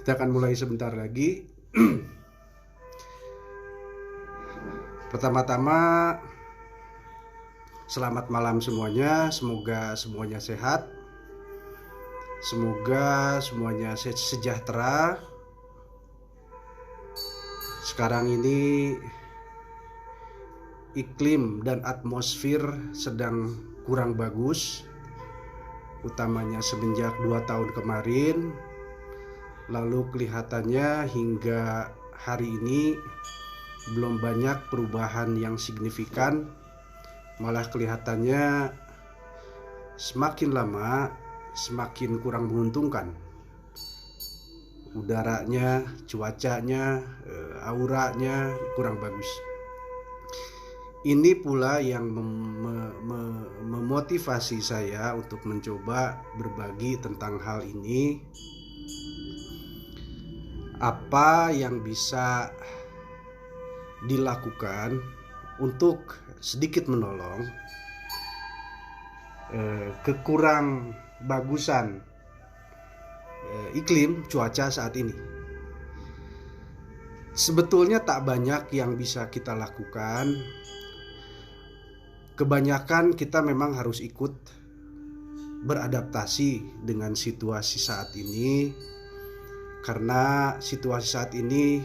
Kita akan mulai sebentar lagi. Pertama-tama, selamat malam semuanya. Semoga semuanya sehat. Semoga semuanya sejahtera. Sekarang ini iklim dan atmosfer sedang kurang bagus, utamanya semenjak 2 tahun kemarin. Lalu kelihatannya hingga hari ini belum banyak perubahan yang signifikan. Malah kelihatannya semakin lama semakin kurang menguntungkan. Udaranya, cuacanya, auranya kurang bagus. Ini pula yang memotivasi saya untuk mencoba berbagi tentang hal ini. Apa yang bisa dilakukan untuk sedikit menolong kekurang bagusan iklim cuaca saat ini. Sebetulnya tak banyak yang bisa kita lakukan. Kebanyakan kita memang harus ikut beradaptasi dengan situasi saat ini, karena situasi saat ini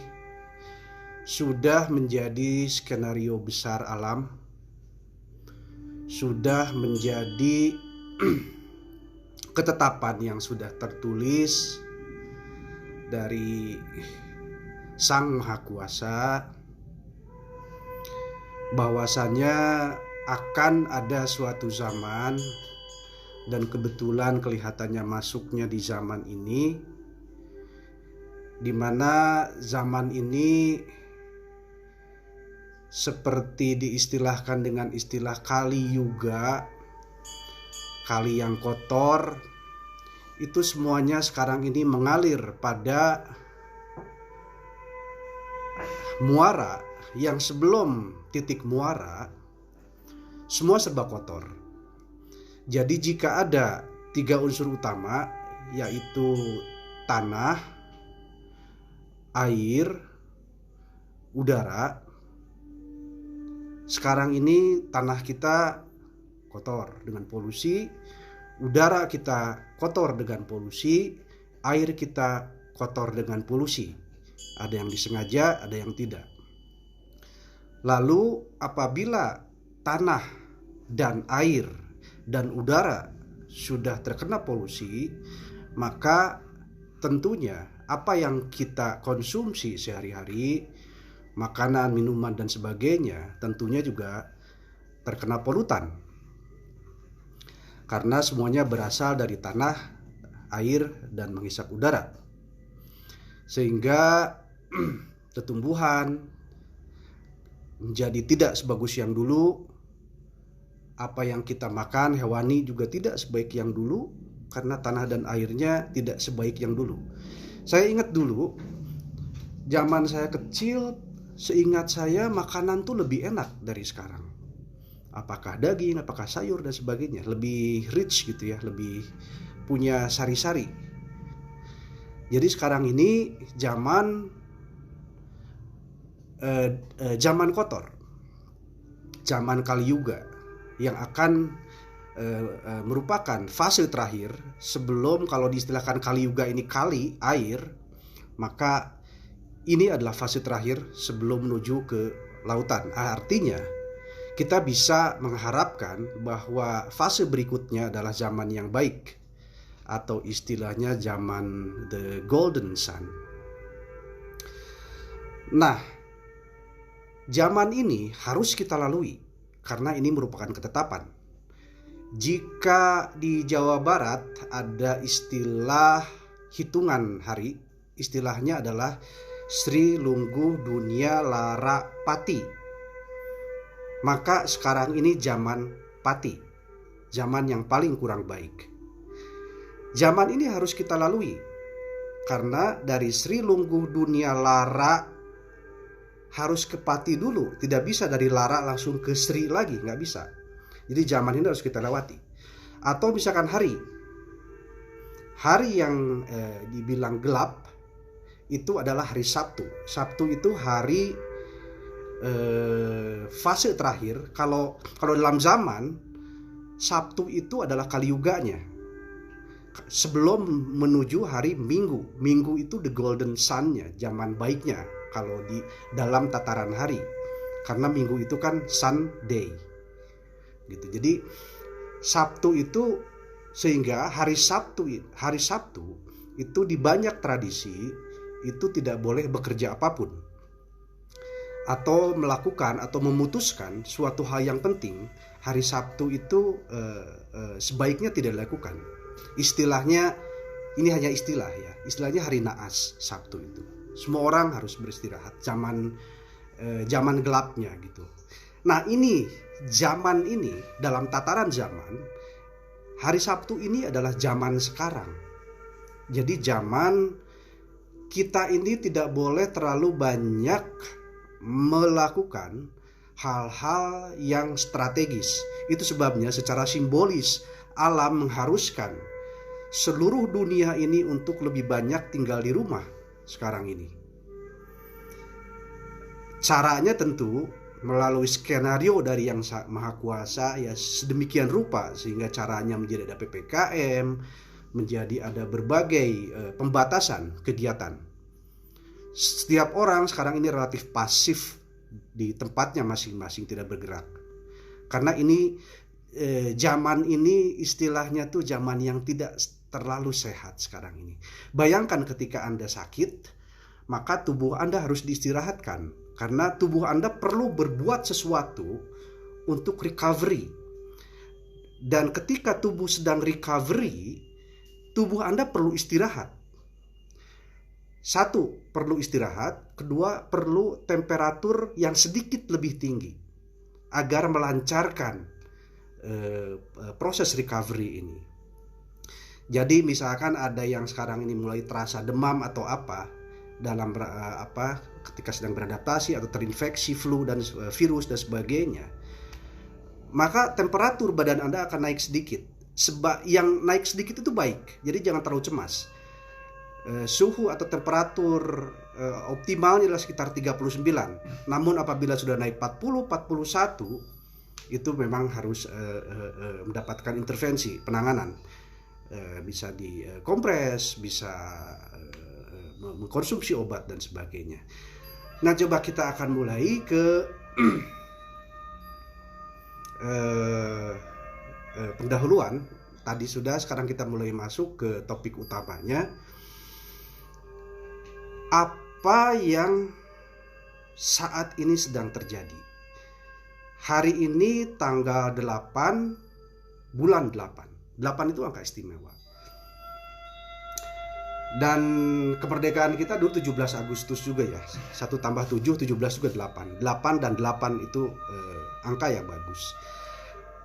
sudah menjadi skenario besar alam, sudah menjadi ketetapan yang sudah tertulis dari Sang Maha Kuasa, bahwasanya akan ada suatu zaman, dan kebetulan kelihatannya masuknya di zaman ini, di mana zaman ini seperti diistilahkan dengan istilah Kali Yuga, kali yang kotor. Itu semuanya sekarang ini mengalir pada muara yang sebelum titik muara semua serba kotor. Jadi jika ada 3 unsur utama, yaitu tanah, air, udara. Sekarang ini tanah kita kotor dengan polusi, udara kita kotor dengan polusi, air kita kotor dengan polusi. Ada yang disengaja, ada yang tidak. Lalu apabila tanah dan air dan udara sudah terkena polusi, maka tentunya apa yang kita konsumsi sehari-hari, makanan, minuman dan sebagainya, tentunya juga terkena polutan. Karena semuanya berasal dari tanah, air, dan menghisap udara. Sehingga tumbuhan menjadi tidak sebagus yang dulu. Apa yang kita makan hewani juga tidak sebaik yang dulu, karena tanah dan airnya tidak sebaik yang dulu. Saya ingat dulu, zaman saya kecil, seingat saya makanan tuh lebih enak dari sekarang. Apakah daging, apakah sayur dan sebagainya, lebih rich gitu ya, lebih punya sari-sari. Jadi sekarang ini zaman kotor, zaman Kali Yuga, yang akan merupakan fase terakhir sebelum, kalau diistilahkan Kali Yuga ini kali air, maka ini adalah fase terakhir sebelum menuju ke lautan. Artinya kita bisa mengharapkan bahwa fase berikutnya adalah zaman yang baik, atau istilahnya zaman the golden sun. Nah, zaman ini harus kita lalui karena ini merupakan ketetapan. Jika di Jawa Barat ada istilah hitungan hari, istilahnya adalah Sri Lungguh Dunia Lara Pati. Maka sekarang ini zaman Pati, zaman yang paling kurang baik. Zaman ini harus kita lalui, karena dari Sri Lungguh Dunia Lara harus ke Pati dulu. Tidak bisa dari Lara langsung ke Sri lagi, nggak bisa. Jadi zaman ini harus kita lewati. Atau misalkan hari yang dibilang gelap, itu adalah hari Sabtu. Sabtu itu hari fase terakhir. Kalau dalam zaman, Sabtu itu adalah kaliyuganya. Sebelum menuju hari Minggu. Minggu itu the golden sun-nya, zaman baiknya kalau di dalam tataran hari. Karena Minggu itu kan Sunday. Gitu. Jadi Sabtu itu, sehingga hari Sabtu itu di banyak tradisi itu tidak boleh bekerja apapun atau melakukan atau memutuskan suatu hal yang penting. Hari Sabtu itu sebaiknya tidak dilakukan. Istilahnya, ini hanya istilah ya, istilahnya hari naas Sabtu itu. Semua orang harus beristirahat, zaman gelapnya gitu. Nah ini zaman ini, dalam tataran zaman, hari Sabtu ini adalah zaman sekarang. Jadi zaman kita ini tidak boleh terlalu banyak melakukan hal-hal yang strategis. Itu sebabnya secara simbolis alam mengharuskan seluruh dunia ini untuk lebih banyak tinggal di rumah sekarang ini. Caranya tentu melalui skenario dari Yang Maha Kuasa ya sedemikian rupa sehingga caranya menjadi ada PPKM, menjadi ada berbagai pembatasan kegiatan. Setiap orang sekarang ini relatif pasif di tempatnya masing-masing, tidak bergerak. Karena ini zaman ini istilahnya tuh zaman yang tidak terlalu sehat sekarang ini. Bayangkan ketika Anda sakit, maka tubuh Anda harus diistirahatkan. Karena tubuh Anda perlu berbuat sesuatu untuk recovery. Dan ketika tubuh sedang recovery, tubuh Anda perlu istirahat. Satu, perlu istirahat. Kedua, perlu temperatur yang sedikit lebih tinggi agar melancarkan proses recovery ini. Jadi misalkan ada yang sekarang ini mulai terasa demam atau apa dalam ketika sedang beradaptasi atau terinfeksi flu dan virus dan sebagainya, maka temperatur badan Anda akan naik sedikit. Yang naik sedikit itu baik, jadi jangan terlalu cemas. Suhu atau temperatur optimalnya adalah sekitar 39. Namun apabila sudah naik 40, 41, itu memang harus mendapatkan intervensi, penanganan. Bisa dikompres, bisa mengkonsumsi obat dan sebagainya. Nah, coba kita akan mulai ke pendahuluan. Tadi sudah, sekarang kita mulai masuk ke topik utamanya. Apa yang saat ini sedang terjadi? Hari ini tanggal 8 bulan 8. 8 itu angka istimewa. Dan kemerdekaan kita dulu 17 Agustus juga ya. 1 tambah 7, 17 juga 8. 8 dan 8 itu angka yang bagus.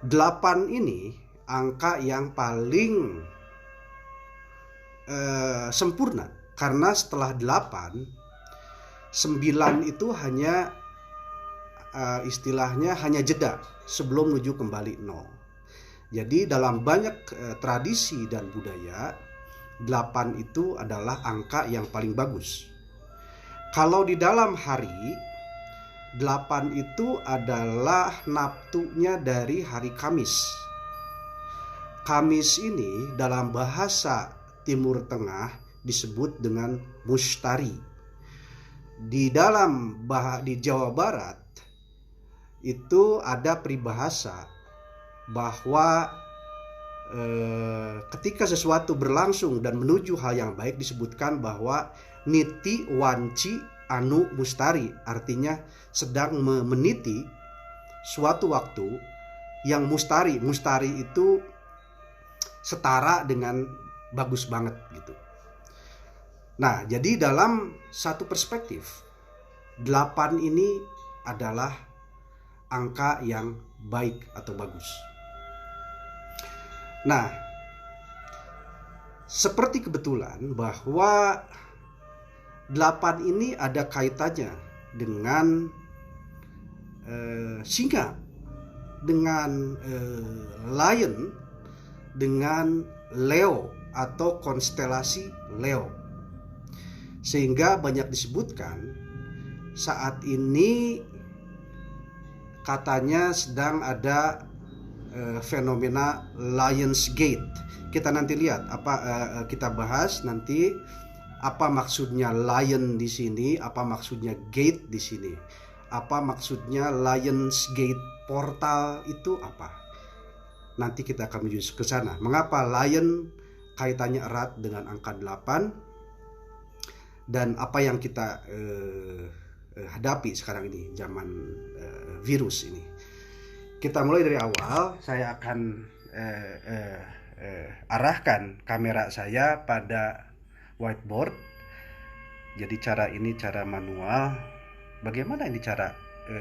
8 ini angka yang paling sempurna. Karena setelah 8, 9 itu hanya istilahnya hanya jeda sebelum menuju kembali 0. Jadi dalam banyak tradisi dan budaya, 8 itu adalah angka yang paling bagus. Kalau di dalam hari, 8 itu adalah naftunya dari hari Kamis. Kamis ini dalam bahasa Timur Tengah disebut dengan Mustari. Di Jawa Barat itu ada peribahasa bahwa ketika sesuatu berlangsung dan menuju hal yang baik disebutkan bahwa niti wanci anu mustari, artinya sedang meniti suatu waktu yang mustari. Mustari itu setara dengan bagus banget gitu. Nah, jadi dalam satu perspektif 8 ini adalah angka yang baik atau bagus. Nah, seperti kebetulan bahwa 8 ini ada kaitannya dengan singa, dengan lion, dengan Leo atau konstelasi Leo. Sehingga banyak disebutkan saat ini katanya sedang ada fenomena Lionsgate. Kita nanti lihat kita bahas nanti apa maksudnya lion di sini, apa maksudnya gate di sini, apa maksudnya Lionsgate portal itu apa. Nanti kita akan menuju ke sana. Mengapa lion kaitannya erat dengan angka 8 dan apa yang kita hadapi sekarang ini, zaman virus ini. Kita mulai dari awal. Saya akan arahkan kamera saya pada whiteboard. Jadi cara manual. Bagaimana ini cara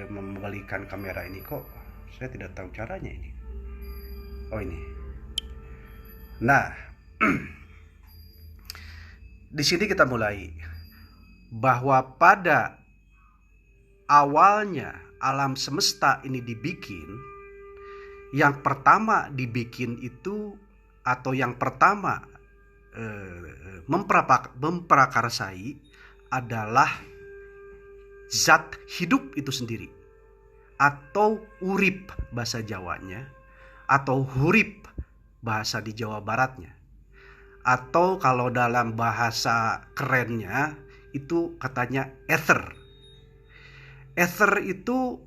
membalikan kamera ini? Kok saya tidak tahu caranya ini. Oh, ini. Nah, di sini kita mulai bahwa pada awalnya alam semesta ini dibikin, yang pertama dibikin itu, atau yang pertama memprakarsai adalah zat hidup itu sendiri, atau urip bahasa Jawanya, atau hurip bahasa di Jawa Baratnya, atau kalau dalam bahasa kerennya itu katanya ether. Ether itu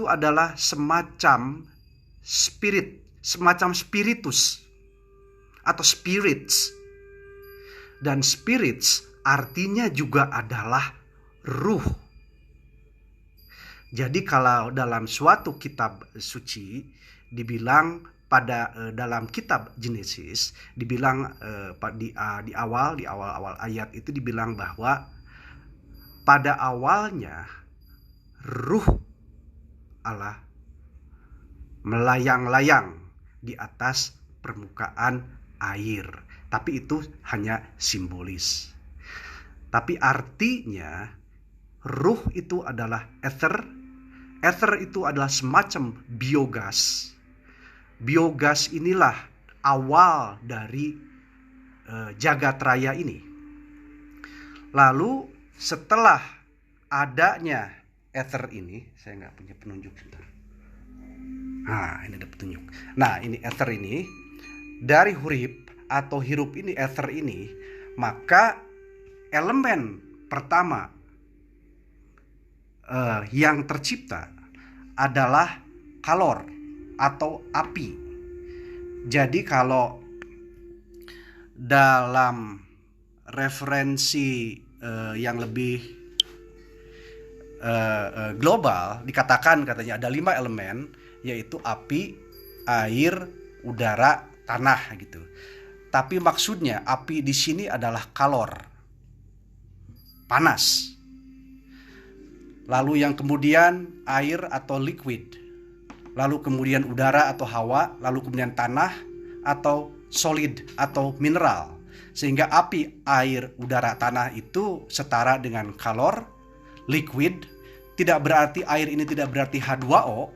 adalah semacam spirit, semacam spiritus atau spirits. Dan spirits artinya juga adalah ruh. Jadi kalau dalam suatu kitab suci dibilang dalam kitab Genesis dibilang di awal ayat itu dibilang bahwa pada awalnya ruh Allah melayang-layang di atas permukaan air. Tapi itu hanya simbolis. Tapi artinya ruh itu adalah ether. Ether itu adalah semacam biogas. Biogas inilah awal dari jagat raya ini. Lalu setelah adanya ether ini, saya nggak punya penunjuk sebentar. Nah, ini ada petunjuk. Nah, ini ether ini dari hurip atau hirup ini, ether ini, maka elemen pertama yang tercipta adalah kalor atau api. Jadi kalau dalam referensi yang lebih global dikatakan katanya ada 5 elemen, yaitu api, air, udara, tanah gitu. Tapi maksudnya api di sini adalah kalor, panas. Lalu yang kemudian air atau liquid. Lalu kemudian udara atau hawa, lalu kemudian tanah atau solid atau mineral. Sehingga api, air, udara, tanah itu setara dengan kalor, liquid. Tidak berarti air ini tidak berarti H2O,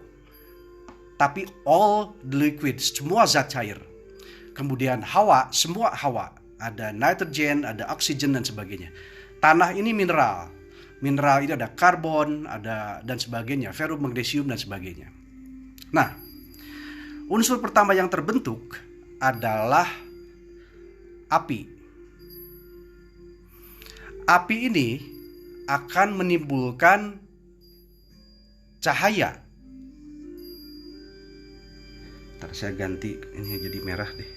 tapi all the liquids, semua zat cair. Kemudian hawa, semua hawa, ada nitrogen, ada oksigen dan sebagainya. Tanah ini mineral. Mineral ini ada karbon, ada dan sebagainya, ferum, magnesium dan sebagainya. Nah, unsur pertama yang terbentuk adalah api. Api ini akan menimbulkan cahaya. Ntar saya ganti ini jadi merah deh.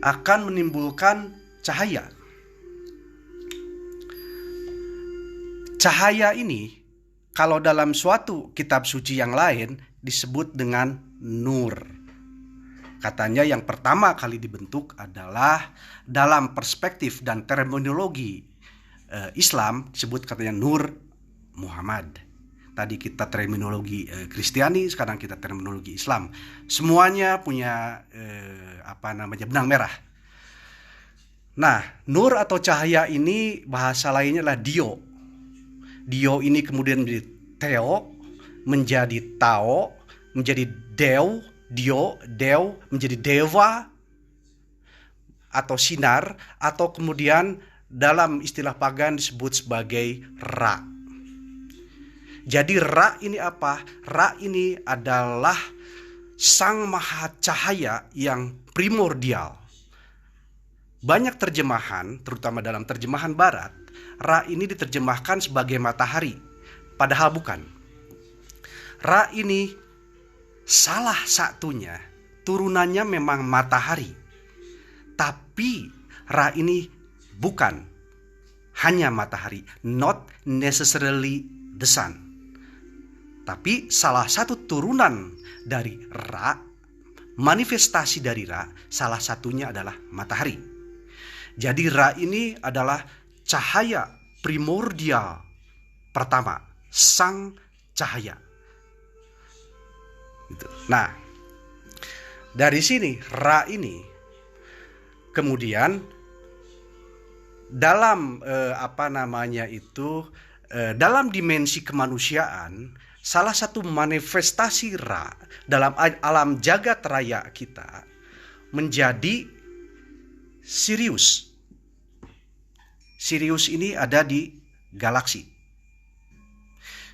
Akan menimbulkan cahaya. Cahaya ini kalau dalam suatu kitab suci yang lain disebut dengan nur. Katanya yang pertama kali dibentuk adalah dalam perspektif dan terminologi Islam disebut katanya Nur Muhammad. Tadi kita terminologi Kristiani, sekarang kita terminologi Islam. Semuanya punya benang merah. Nah, nur atau cahaya ini bahasa lainnya adalah dio. Dio ini kemudian menjadi theo, menjadi tao, menjadi dew, dio, dew, menjadi dewa, atau sinar, atau kemudian dalam istilah pagan disebut sebagai Ra. Jadi Ra ini apa? Ra ini adalah sang maha cahaya yang primordial. Banyak terjemahan, terutama dalam terjemahan barat, Ra ini diterjemahkan sebagai matahari, padahal bukan. Ra ini salah satunya turunannya memang matahari, tapi Ra ini bukan hanya matahari, not necessarily the sun. Tapi salah satu turunan dari Ra, manifestasi dari Ra, salah satunya adalah matahari. Jadi Ra ini adalah cahaya primordial pertama, sang cahaya. Nah, dari sini Ra ini kemudian dalam dalam dimensi kemanusiaan, salah satu manifestasi Ra dalam alam jagat raya kita menjadi Sirius. Sirius ini ada di galaksi.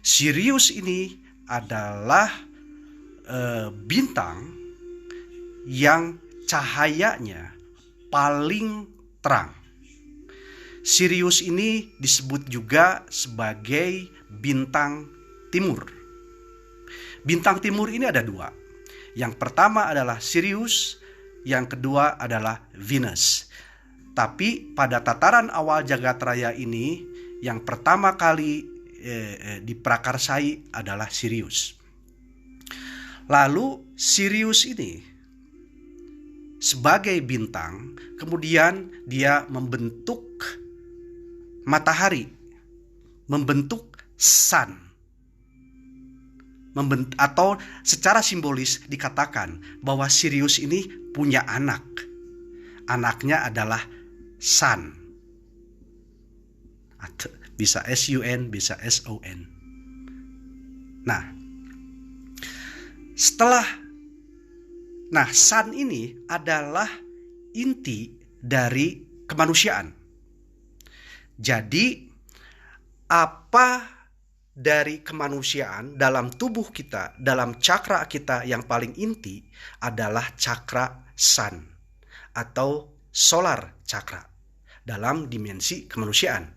Sirius ini adalah bintang yang cahayanya paling terang. Sirius ini disebut juga sebagai bintang timur. Bintang timur ini ada dua. Yang pertama adalah Sirius, yang kedua adalah Venus. Tapi pada tataran awal jagat raya ini, yang pertama kali diprakarsai adalah Sirius. Lalu Sirius ini sebagai bintang, kemudian dia membentuk matahari, membentuk sun. Atau secara simbolis dikatakan bahwa Sirius ini punya anak. Anaknya adalah sun. Bisa S-U-N, bisa S-O-N. Nah, sun ini adalah inti dari kemanusiaan. Jadi, apa dari kemanusiaan dalam tubuh kita, dalam cakra kita yang paling inti adalah cakra sun atau solar cakra dalam dimensi kemanusiaan.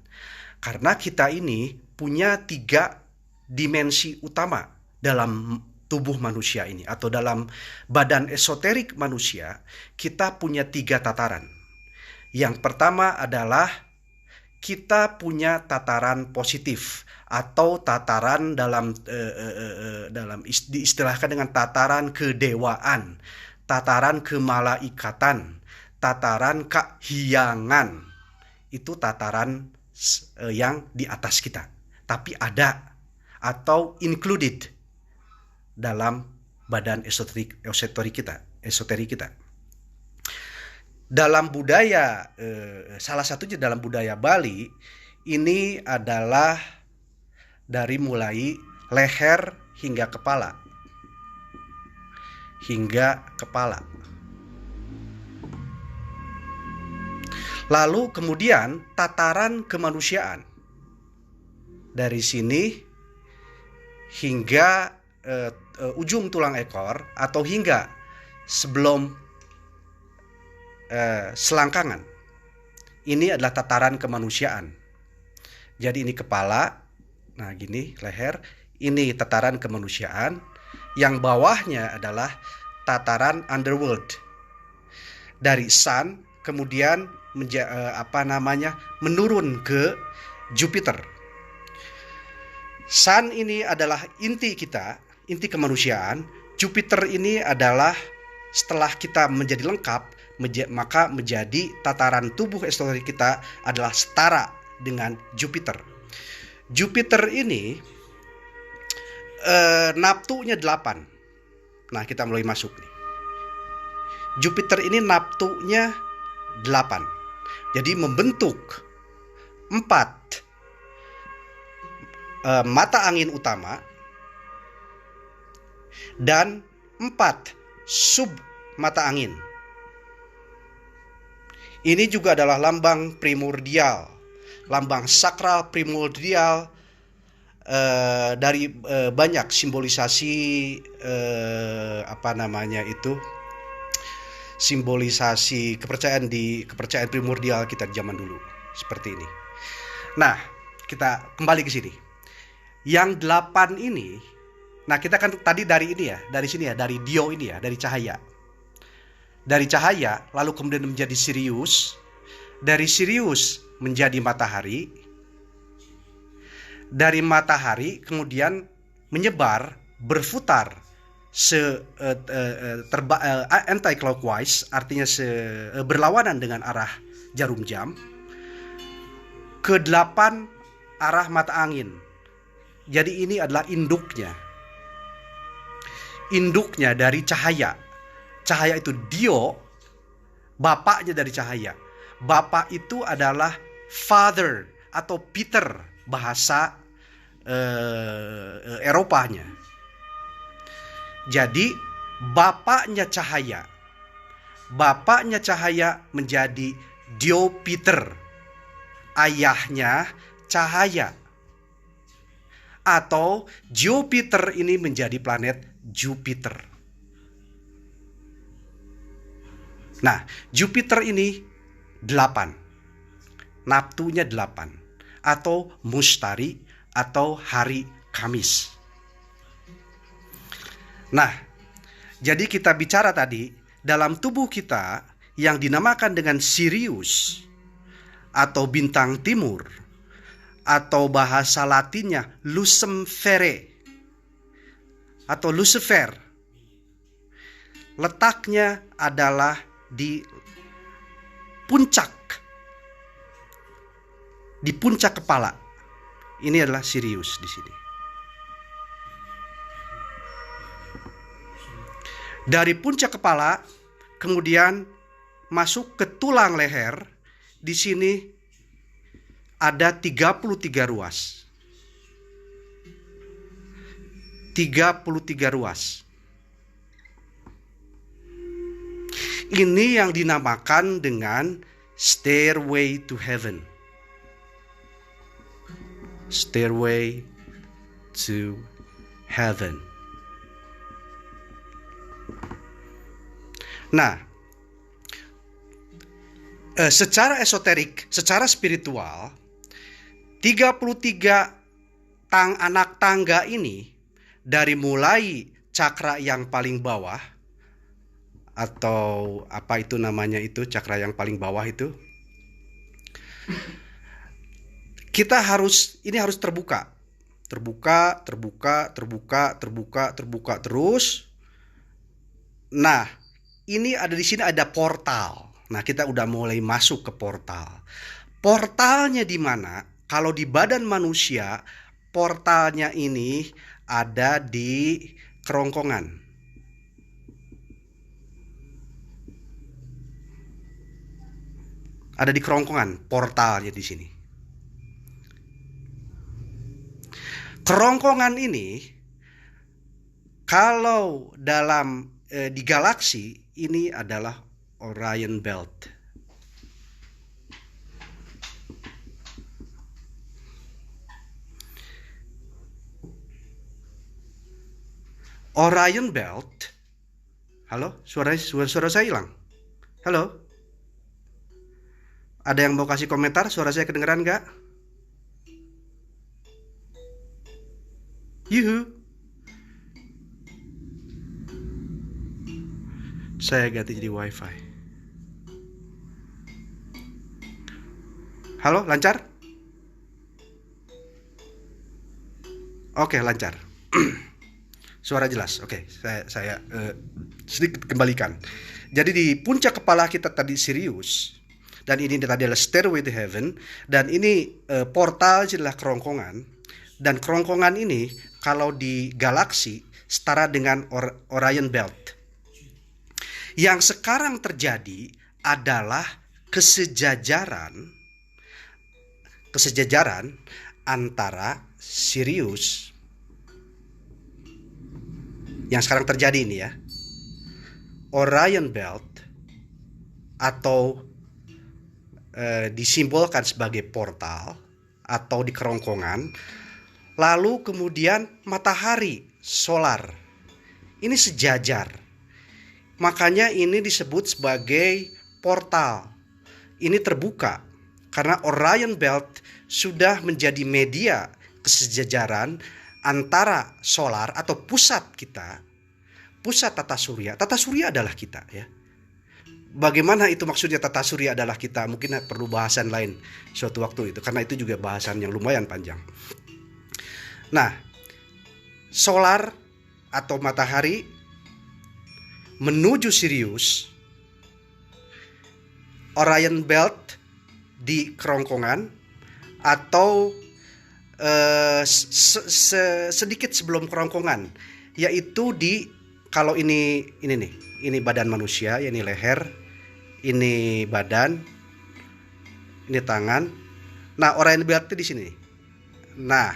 Karena kita ini punya 3 dimensi utama dalam tubuh manusia ini, atau dalam badan esoterik manusia kita punya 3 tataran. Yang pertama adalah kita punya tataran positif atau tataran diistilahkan dengan tataran kedewaan, tataran kemalaikatan, tataran kehiyangan. Itu tataran yang di atas kita, tapi ada atau included dalam badan esoterik kita. Dalam budaya, salah satunya dalam budaya Bali, ini adalah dari mulai leher hingga kepala. Lalu kemudian tataran kemanusiaan. Dari sini hingga ujung tulang ekor atau hingga sebelum selangkangan. Ini adalah tataran kemanusiaan. Jadi ini kepala, nah gini leher, ini tataran kemanusiaan. Yang bawahnya adalah tataran underworld. Dari sun kemudian menurun ke Jupiter. Sun ini adalah inti kita, inti kemanusiaan. Jupiter ini adalah setelah kita menjadi lengkap, maka menjadi tataran tubuh esoterik kita adalah setara dengan Jupiter. Jupiter ini naptunya 8. Nah, kita mulai masuk nih. Jupiter ini naptunya 8. Jadi membentuk 4 mata angin utama dan 4 sub mata angin. Ini juga adalah lambang primordial, lambang sakral primordial dari banyak simbolisasi simbolisasi kepercayaan primordial kita di zaman dulu seperti ini. Nah, kita kembali ke sini. Yang 8 ini, nah kita kan tadi dari ini ya, dari sini ya, dari dio ini ya, dari cahaya. Dari cahaya lalu kemudian menjadi Sirius, dari Sirius menjadi matahari, dari matahari kemudian menyebar, berputar anti-clockwise, artinya berlawanan dengan arah jarum jam, ke 8 arah mata angin. Jadi ini adalah induknya dari cahaya. Cahaya itu dio, bapaknya dari cahaya. Bapak itu adalah father atau Peter, bahasa Eropanya. Jadi bapaknya cahaya menjadi dio Peter, ayahnya cahaya. Atau Jupiter ini menjadi planet Jupiter. Nah, Jupiter ini 8. Neptunya 8. Atau Mustari atau hari Kamis. Nah, jadi kita bicara tadi dalam tubuh kita yang dinamakan dengan Sirius atau bintang timur, atau bahasa Latinnya Lucifere atau Lucifer. Letaknya adalah di puncak kepala. Ini adalah Sirius di sini. Dari puncak kepala kemudian masuk ke tulang leher. Di sini ada 33 ruas. 33 ruas. Ini yang dinamakan dengan Stairway to Heaven. Stairway to Heaven. Nah, secara esoterik, secara spiritual, 33 anak tangga ini, dari mulai cakra yang paling bawah, atau apa itu namanya itu, cakra yang paling bawah itu, kita harus terbuka terus. Nah, ini ada di sini ada portal. Nah, kita udah mulai masuk ke portal. Portalnya di mana? Kalau di badan manusia, portalnya ini ada di kerongkongan. Ada di kerongkongan, portalnya di sini. Kerongkongan ini, kalau dalam di galaksi, ini adalah Orion Belt. Orion Belt. Halo, suara saya hilang. Halo. Ada yang mau kasih komentar? Suara saya kedengeran nggak? Yuhu. Saya ganti jadi wifi. Halo, lancar? Oke, lancar. Suara jelas. Oke, saya sedikit kembalikan. Jadi di puncak kepala kita tadi Sirius. Dan ini tadi adalah Stairway to Heaven. Dan ini portal adalah kerongkongan. Dan kerongkongan ini kalau di galaksi setara dengan Orion Belt. Yang sekarang terjadi adalah kesejajaran antara Sirius. Yang sekarang terjadi ini ya. Orion Belt atau disimbolkan sebagai portal atau di kerongkongan. Lalu kemudian matahari, solar, ini sejajar. Makanya ini disebut sebagai portal. Ini terbuka karena Orion Belt sudah menjadi media kesejajaran antara solar atau pusat kita, pusat tata surya. Tata surya adalah kita, ya. Bagaimana itu maksudnya tata surya adalah kita? Mungkin perlu bahasan lain suatu waktu itu, karena itu juga bahasan yang lumayan panjang. Nah, solar atau matahari menuju Sirius, Orion Belt di kerongkongan, atau sedikit sebelum kerongkongan, yaitu di, kalau ini nih, ini badan manusia, ini leher, ini badan, ini tangan. Nah, Orion Belt di sini. Nah,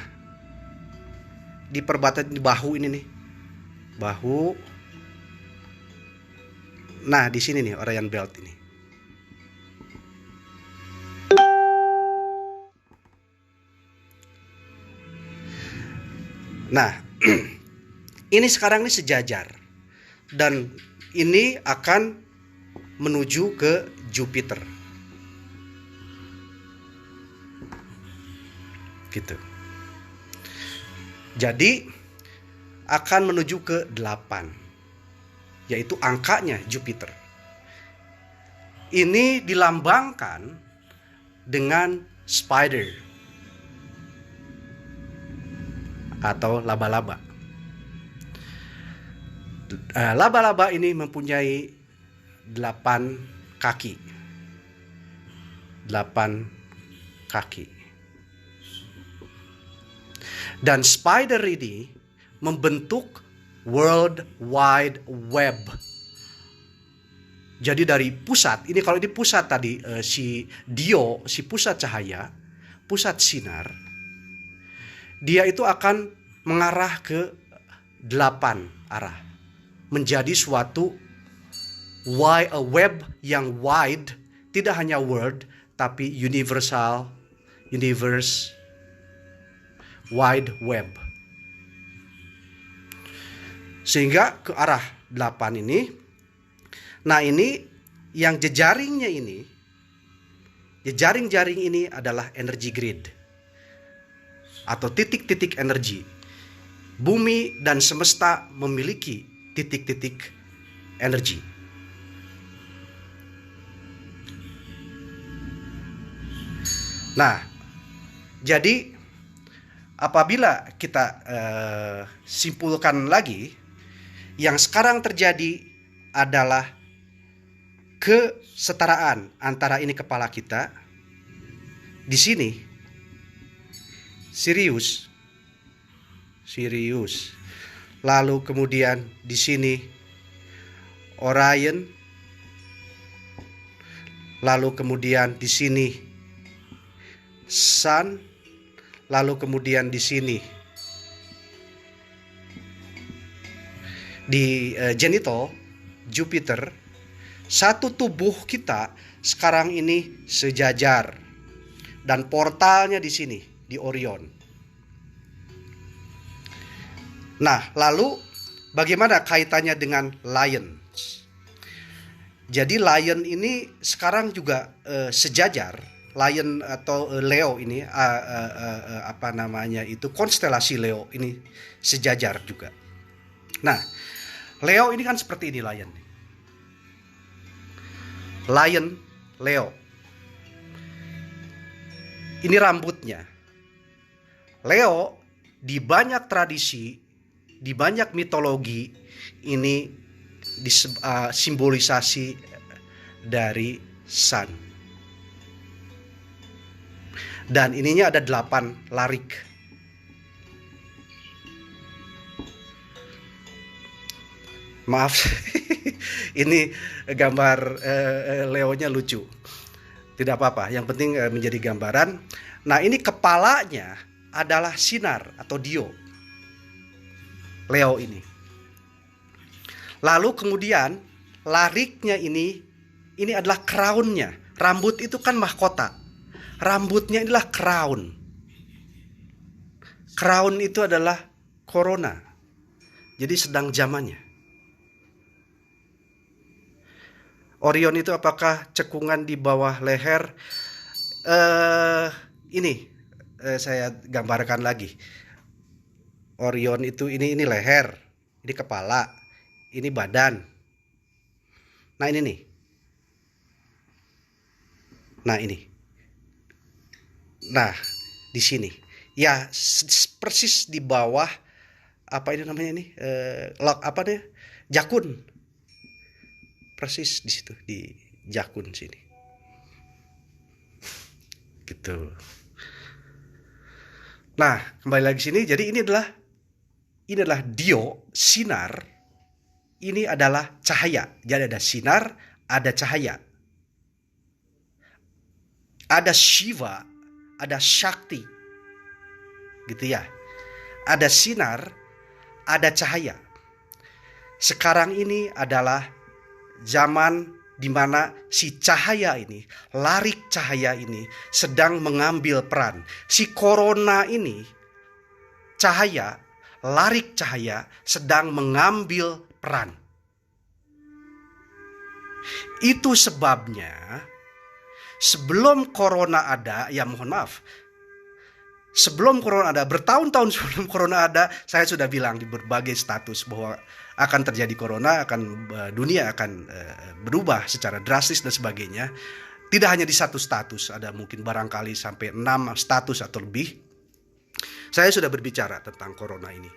di perbatasan di bahu ini nih, bahu. Nah, di sini nih Orion Belt ini. Nah, ini sekarang ini sejajar, dan ini akan menuju ke Jupiter. Gitu. Jadi akan menuju ke 8, yaitu angkanya Jupiter. Ini dilambangkan dengan spider atau laba-laba. Laba-laba ini mempunyai 8 kaki. 8 kaki. Dan spider ini membentuk World Wide Web. Jadi dari pusat, ini kalau di pusat tadi si pusat cahaya, pusat sinar, dia itu akan mengarah ke 8 arah, menjadi suatu web yang wide, tidak hanya world tapi universe wide web. Sehingga ke arah 8 ini. Nah, ini yang jejaringnya ini, jejaring-jaring ini adalah energy grid atau titik-titik energi. Bumi dan semesta memiliki titik-titik energi. Nah, jadi apabila kita simpulkan lagi, yang sekarang terjadi adalah kesetaraan antara ini kepala kita, di sini Sirius, lalu kemudian di sini Orion, lalu kemudian di sini Sun, lalu kemudian di sini di genital Jupiter. Satu tubuh kita sekarang ini sejajar, dan portalnya di sini di Orion. Nah, lalu bagaimana kaitannya dengan Lion? Jadi Lion ini sekarang juga sejajar. Lion atau Leo ini konstelasi Leo ini sejajar juga. Nah, Leo ini kan seperti ini, Lion, Leo. Ini rambutnya. Leo di banyak tradisi, di banyak mitologi ini simbolisasi dari Sun. Dan ininya ada 8 larik. Maaf, ini gambar Leonya lucu. Tidak apa-apa, yang penting menjadi gambaran. Nah, ini kepalanya adalah sinar atau dio, Leo ini. Lalu kemudian lariknya ini adalah crownnya, Rambut itu kan mahkota. Rambutnya inilah crown. Crown itu adalah corona. Jadi sedang zamannya. Orion itu apakah cekungan di bawah leher? Ini saya gambarkan lagi. Orion itu ini leher, ini kepala, ini badan. Nah ini nih. Nah ini. Nah di sini. Ya persis di bawah apa ini namanya ini? Apa deh? Jakun. Persis di situ di jakun sini. Gitu. Nah, kembali lagi sini. Jadi ini adalah dio, sinar. Ini adalah cahaya. Jadi ada sinar, ada cahaya. Ada Shiva, ada Shakti. Gitu ya. Ada sinar, ada cahaya. Sekarang ini adalah zaman di mana si cahaya ini, larik cahaya ini sedang mengambil peran. Si corona ini, cahaya, larik cahaya sedang mengambil peran. Itu sebabnya sebelum corona ada, ya mohon maaf, sebelum corona ada, bertahun-tahun sebelum corona ada, saya sudah bilang di berbagai status bahwa akan terjadi corona, dunia akan berubah secara drastis dan sebagainya. Tidak hanya di satu status, ada mungkin barangkali sampai 6 status atau lebih. Saya sudah berbicara tentang corona ini.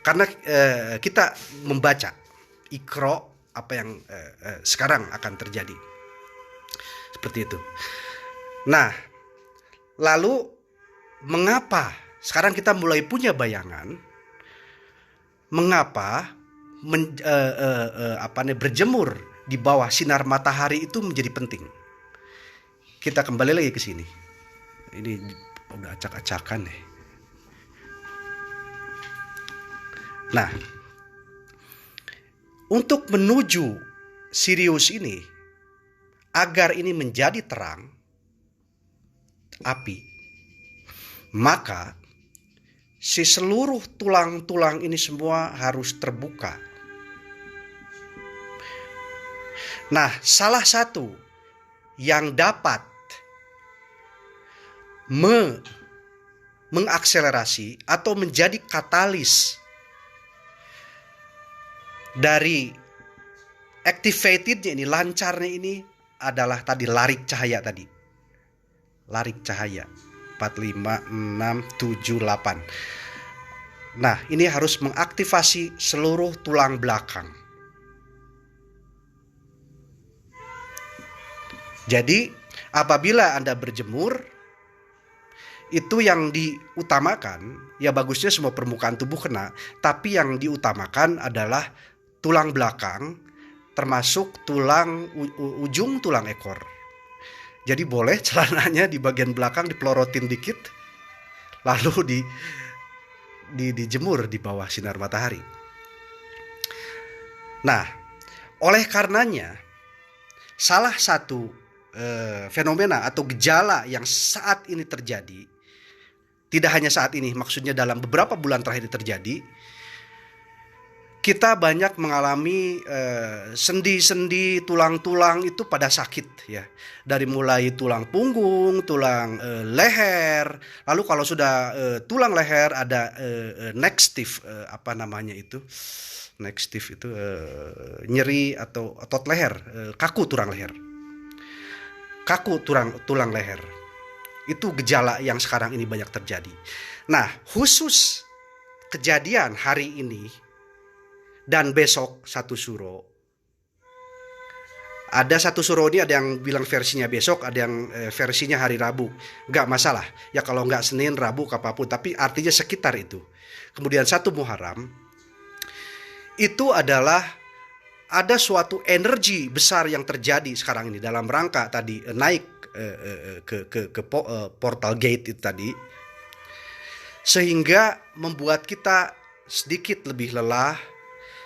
Karena kita membaca Iqra apa yang sekarang akan terjadi. Seperti itu. Nah, lalu mengapa sekarang kita mulai punya bayangan mengapa berjemur di bawah sinar matahari itu menjadi penting. Kita kembali lagi ke sini. Ini udah acak-acakan nih. Nah, untuk menuju Sirius ini, agar ini menjadi terang api, maka si seluruh tulang-tulang ini semua harus terbuka. Nah, salah satu yang dapat mengakselerasi atau menjadi katalis dari activatednya ini, lancarnya ini adalah tadi larik cahaya tadi. Larik cahaya 4, 5, 6, 7, 8. Nah, ini harus mengaktifasi seluruh tulang belakang. Jadi, apabila Anda berjemur, itu yang diutamakan, ya bagusnya semua permukaan tubuh kena, tapi yang diutamakan adalah tulang belakang, termasuk ujung tulang ekor. Jadi boleh celananya di bagian belakang dipelorotin dikit, lalu dijemur di bawah sinar matahari. Nah, oleh karenanya, salah satu fenomena atau gejala yang saat ini terjadi, tidak hanya saat ini, maksudnya dalam beberapa bulan terakhir terjadi, kita banyak mengalami sendi-sendi, tulang-tulang itu pada sakit ya. Dari mulai tulang punggung, tulang leher, lalu kalau sudah tulang leher ada neck stiff, apa namanya itu? Neck stiff itu nyeri atau otot leher, kaku tulang leher. Kaku tulang leher. Itu gejala yang sekarang ini banyak terjadi. Nah, khusus kejadian hari ini dan besok 1 Suro. Ada 1 Suro ini ada yang bilang versinya besok, ada yang versinya hari Rabu. Enggak masalah. Ya kalau enggak Senin, Rabu, apapun. Tapi artinya sekitar itu. Kemudian 1 Muharram. Itu adalah ada suatu energi besar yang terjadi sekarang ini dalam rangka tadi naik ke portal gate itu tadi, sehingga membuat kita sedikit lebih lelah,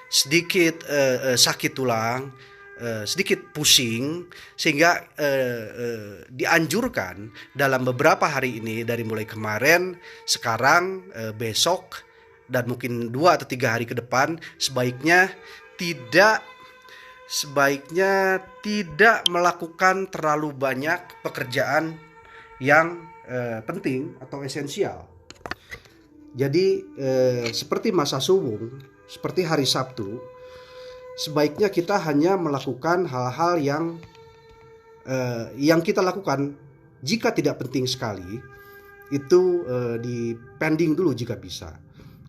sedikit sakit tulang, sedikit pusing, sehingga dianjurkan dalam beberapa hari ini, dari mulai kemarin, sekarang, besok, dan mungkin 2 atau 3 hari ke depan, sebaiknya tidak melakukan terlalu banyak pekerjaan yang penting atau esensial. Jadi seperti masa subuh, seperti hari Sabtu, sebaiknya kita hanya melakukan hal-hal yang kita lakukan jika tidak penting sekali, itu di pending dulu jika bisa.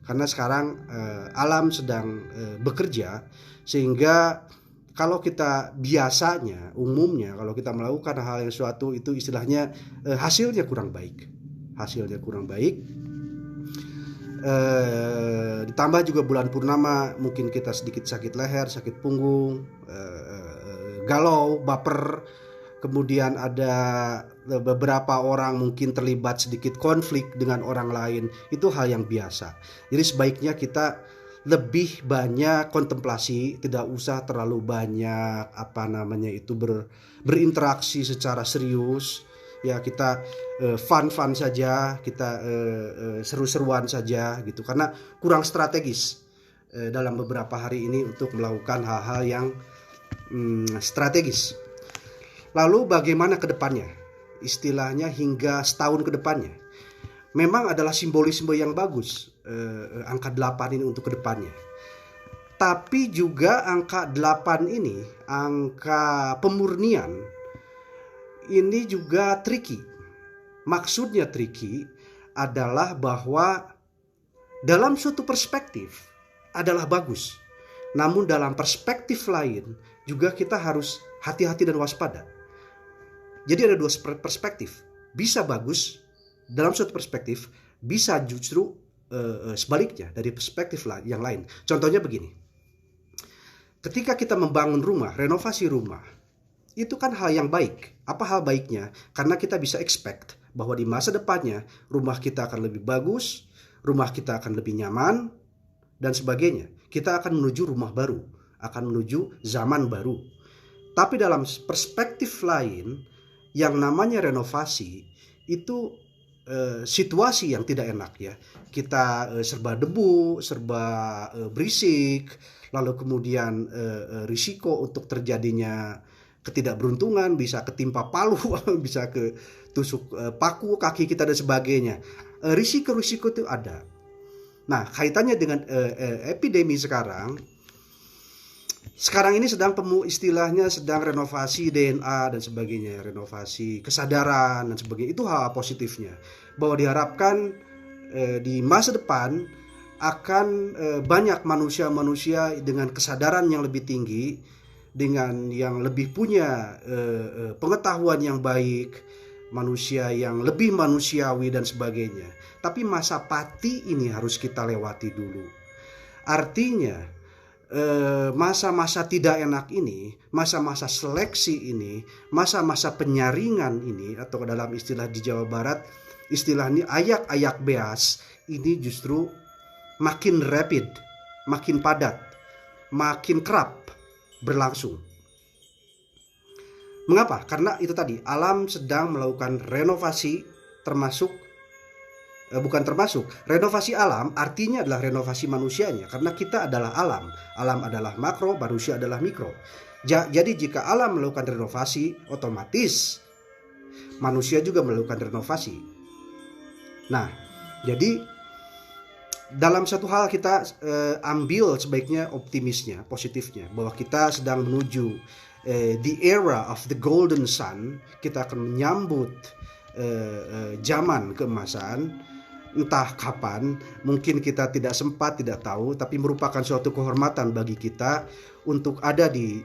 Karena sekarang alam sedang bekerja, sehingga kalau kita biasanya, umumnya kalau kita melakukan hal yang suatu itu istilahnya hasilnya kurang baik. Ditambah juga bulan purnama, mungkin kita sedikit sakit leher, sakit punggung, galau, baper. Kemudian ada beberapa orang mungkin terlibat sedikit konflik dengan orang lain. Itu hal yang biasa. Jadi sebaiknya kita lebih banyak kontemplasi, tidak usah terlalu banyak berinteraksi secara serius. Ya, kita fun saja, kita seru-seruan saja gitu, karena kurang strategis dalam beberapa hari ini untuk melakukan hal-hal yang strategis. Lalu bagaimana ke depannya? Istilahnya hingga setahun ke depannya. Memang adalah simbol-simbol yang bagus, angka 8 ini untuk kedepannya. Tapi juga angka 8 ini, angka pemurnian, ini juga tricky. Maksudnya tricky adalah bahwa dalam suatu perspektif adalah bagus. Namun dalam perspektif lain juga kita harus hati-hati dan waspada. Jadi ada 2 perspektif. Bisa bagus dalam suatu perspektif, bisa justru sebaliknya dari perspektif yang lain. Contohnya begini, ketika kita membangun rumah, renovasi rumah, itu kan hal yang baik. Apa hal baiknya? Karena kita bisa expect bahwa di masa depannya rumah kita akan lebih bagus, rumah kita akan lebih nyaman, dan sebagainya. Kita akan menuju rumah baru, akan menuju zaman baru. Tapi dalam perspektif lain, yang namanya renovasi itu situasi yang tidak enak ya. Kita serba debu, serba berisik, lalu kemudian risiko untuk terjadinya ketidakberuntungan, bisa ketimpa palu, bisa ketusuk paku kaki kita dan sebagainya. Risiko-risiko itu ada. Nah, kaitannya dengan epidemi sekarang ini sedang istilahnya sedang renovasi DNA dan sebagainya, renovasi kesadaran dan sebagainya. Itu hal positifnya, bahwa diharapkan di masa depan akan banyak manusia-manusia dengan kesadaran yang lebih tinggi, dengan yang lebih punya pengetahuan yang baik, manusia yang lebih manusiawi dan sebagainya. Tapi masa pati ini harus kita lewati dulu. Artinya masa-masa tidak enak ini, masa-masa seleksi ini, masa-masa penyaringan ini, atau dalam istilah di Jawa Barat, istilah ini ayak-ayak beas, ini justru makin rapid, makin padat, makin kerap berlangsung. Mengapa? Karena itu tadi, alam sedang melakukan renovasi, renovasi alam artinya adalah renovasi manusianya, karena kita adalah alam adalah makro, manusia adalah mikro. Jadi jika alam melakukan renovasi, otomatis manusia juga melakukan renovasi. Nah, jadi dalam satu hal kita ambil sebaiknya optimisnya, positifnya, bahwa kita sedang menuju the era of the golden sun. Kita akan menyambut zaman keemasan. Entah kapan, mungkin kita tidak sempat, tidak tahu, tapi merupakan suatu kehormatan bagi kita untuk ada di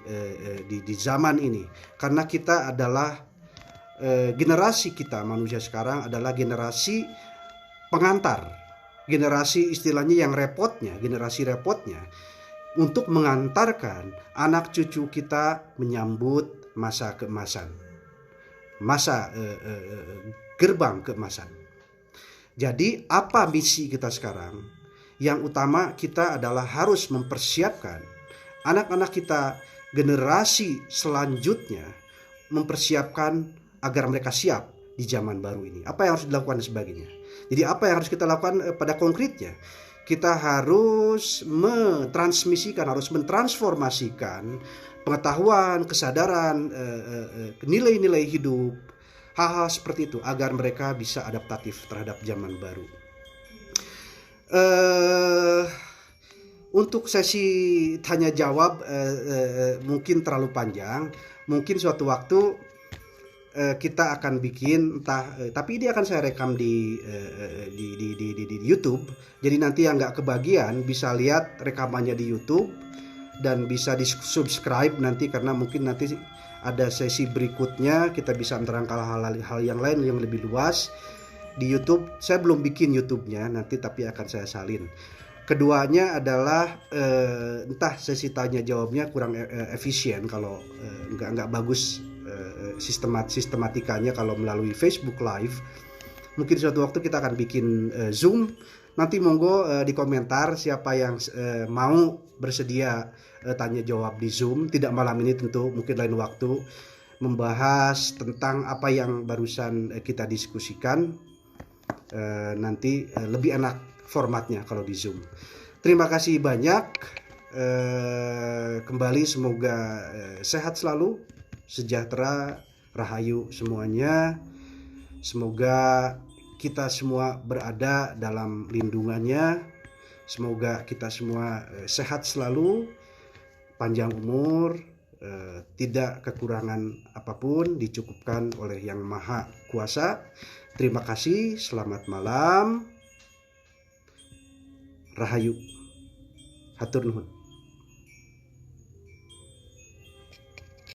zaman ini. Karena kita adalah generasi kita, manusia sekarang adalah generasi pengantar, generasi istilahnya yang generasi repotnya untuk mengantarkan anak cucu kita menyambut masa keemasan, masa gerbang keemasan. Jadi apa misi kita sekarang? Yang utama kita adalah harus mempersiapkan anak-anak kita generasi selanjutnya mempersiapkan agar mereka siap di zaman baru ini. Apa yang harus dilakukan dan sebagainya. Jadi apa yang harus kita lakukan pada konkretnya? Kita harus mentransmisikan, harus mentransformasikan pengetahuan, kesadaran, nilai-nilai hidup, hal-hal seperti itu agar mereka bisa adaptatif terhadap zaman baru. Untuk sesi tanya jawab mungkin terlalu panjang. Mungkin suatu waktu kita akan bikin tapi ini akan saya rekam di YouTube. Jadi nanti yang nggak kebagian bisa lihat rekamannya di YouTube dan bisa di subscribe nanti, karena mungkin nanti ada sesi berikutnya kita bisa menerangkan hal yang lain yang lebih luas di YouTube. Saya belum bikin YouTube-nya nanti, tapi akan saya salin. Keduanya adalah entah sesi tanya jawabnya kurang efisien kalau nggak bagus sistematikanya kalau melalui Facebook Live. Mungkin suatu waktu kita akan bikin Zoom. Nanti monggo di komentar siapa yang mau bersedia tanya jawab di Zoom. Tidak malam ini tentu, mungkin lain waktu, membahas tentang apa yang barusan kita diskusikan. Nanti lebih enak formatnya kalau di Zoom. Terima kasih banyak. Kembali semoga sehat selalu, sejahtera, rahayu semuanya. Semoga kita semua berada dalam lindungannya. Semoga kita semua sehat selalu, panjang umur, tidak kekurangan apapun, dicukupkan oleh Yang Maha Kuasa. Terima kasih, selamat malam. Rahayu. Hatur nuhun.